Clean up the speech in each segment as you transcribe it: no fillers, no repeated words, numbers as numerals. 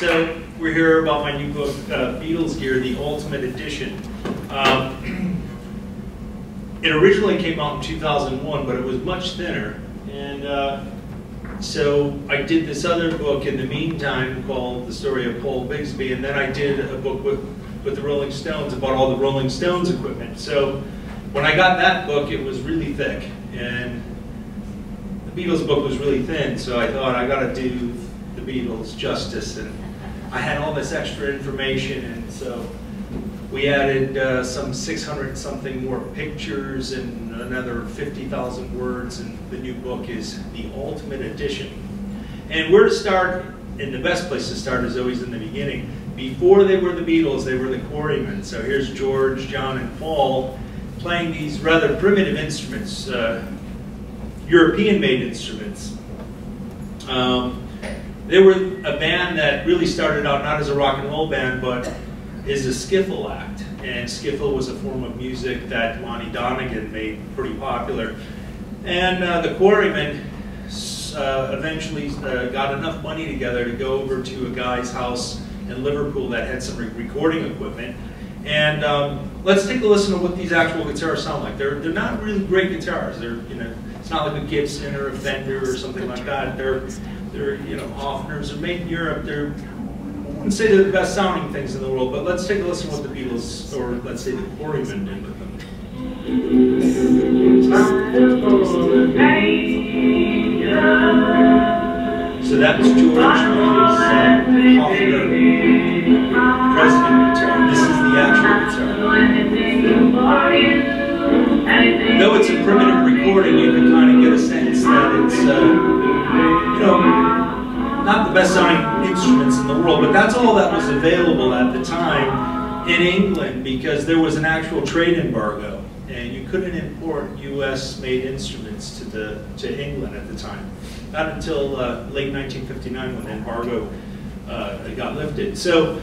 So we're here about my new book, Beatles Gear, the Ultimate Edition. It originally came out in 2001, but it was much thinner. And so I did this other book in the meantime called The Story of Paul Bigsby, and then I did a book with the Rolling Stones about all the Rolling Stones equipment. So when I got that book, it was really thick, and the Beatles book was really thin, so I thought I gotta do the Beatles justice, and I had all this extra information, and so we added some 600 something more pictures and another 50,000 words, and the new book is the Ultimate Edition. And where to start, and the best place to start is always in the beginning. Before they were the Beatles, they were the Quarrymen. So here's George, John, and Paul playing these rather primitive instruments, European-made instruments. They were a band that really started out not as a rock and roll band, but is a skiffle act. And skiffle was a form of music that Lonnie Donegan made pretty popular. And the Quarrymen eventually got enough money together to go over to a guy's house in Liverpool that had some recording equipment. And let's take a listen to what these actual guitars sound like. They're not really great guitars. They're, you know, it's not like a Gibson or a Fender or something like that. They're you know, Hofners. They're made in Europe. I wouldn't say they're the best sounding things in the world, but let's take a listen to what the Beatles, or let's say the Quarrymen, did with them. So that was George with his Hofner President guitar. This is the actual guitar. Though it's a primitive recording, you can kind of get a sense that it's, you know, not the best sounding instruments in the world, but that's all that was available at the time in England, because there was an actual trade embargo, and you couldn't import US-made instruments to England at the time. Not until late 1959 when the embargo got lifted. So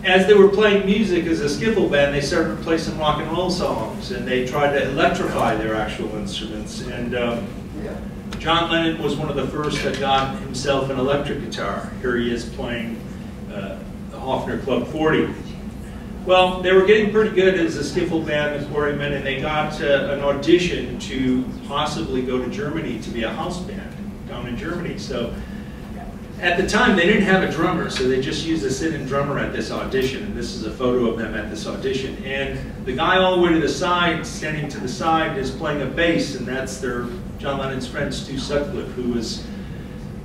as they were playing music as a skiffle band, they started to play some rock and roll songs, and they tried to electrify their actual instruments. And John Lennon was one of the first that got himself an electric guitar. Here he is playing the Hofner Club 40. Well, they were getting pretty good as a skiffle band, the Quarrymen, and they got an audition to possibly go to Germany to be a house band down in Germany. So at the time, they didn't have a drummer, so they just used a sit-in drummer at this audition, and this is a photo of them at this audition. And the guy all the way to the side, standing to the side, is playing a bass, and that's John Lennon's friend, Stu Sutcliffe, who was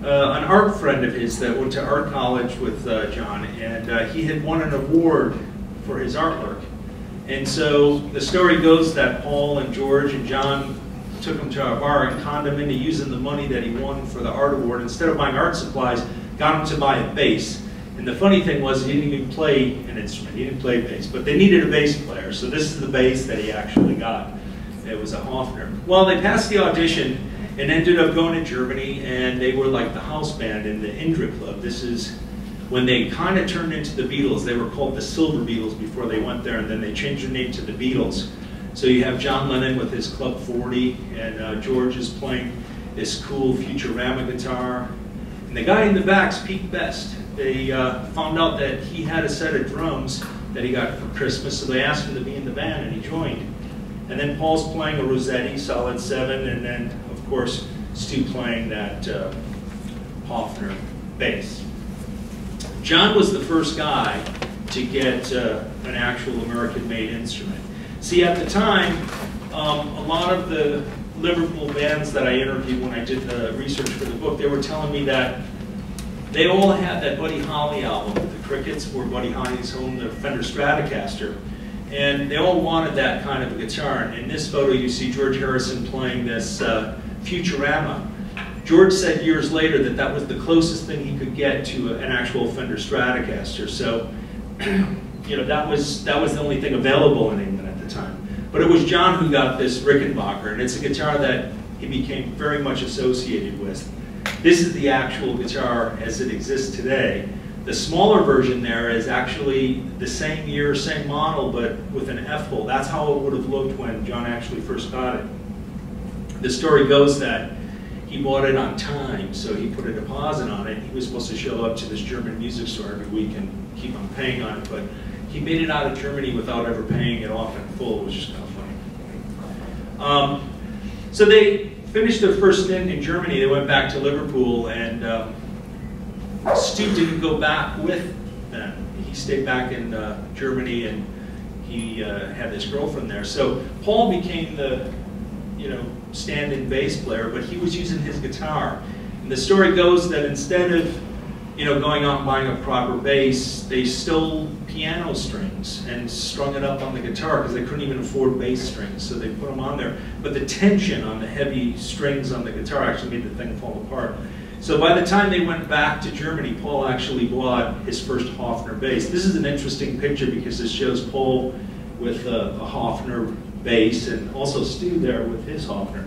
an art friend of his that went to art college with John, and he had won an award for his artwork. And so the story goes that Paul and George and John took him to a bar and conned him into using the money that he won for the art award. Instead of buying art supplies, got him to buy a bass. And the funny thing was, he didn't even play an instrument. He didn't play bass, but they needed a bass player. So this is the bass that he actually got. It was a Hofner. Well, they passed the audition and ended up going to Germany, and they were like the house band in the Indra Club. This is when they kind of turned into the Beatles. They were called the Silver Beatles before they went there, and then they changed their name to the Beatles. So you have John Lennon with his Club 40, and George is playing this cool Futurama guitar. And the guy in the back's Pete Best. They found out that he had a set of drums that he got for Christmas, so they asked him to be in the band, and he joined. And then Paul's playing a Rossetti Solid 7, and then, of course, Stu playing that Hofner bass. John was the first guy to get an actual American-made instrument. See, at the time, a lot of the Liverpool bands that I interviewed when I did the research for the book, they were telling me that they all had that Buddy Holly album, the Crickets, where Buddy Holly's home, the Fender Stratocaster, and they all wanted that kind of a guitar. And in this photo, you see George Harrison playing this Futurama. George said years later that that was the closest thing he could get to an actual Fender Stratocaster. So, you know, that was the only thing available in England at the time. But it was John who got this Rickenbacker, and it's a guitar that he became very much associated with. This is the actual guitar as it exists today. The smaller version there is actually the same year, same model, but with an F-hole. That's how it would have looked when John actually first got it. The story goes that he bought it on time, so he put a deposit on it. He was supposed to show up to this German music store every week and keep on paying on it, but he made it out of Germany without ever paying it off in full. It was just kind of funny. So they finished their first stint in Germany. They went back to Liverpool, and Stu didn't go back with them. He stayed back in Germany, and he had this girlfriend there. So Paul became the stand-in bass player, but he was using his guitar. And the story goes that instead of going out and buying a proper bass, they stole piano strings and strung it up on the guitar because they couldn't even afford bass strings, so they put them on there. But the tension on the heavy strings on the guitar actually made the thing fall apart. So by the time they went back to Germany, Paul actually bought his first Hofner bass. This is an interesting picture because it shows Paul with a Hofner bass, and also Stu there with his Hofner.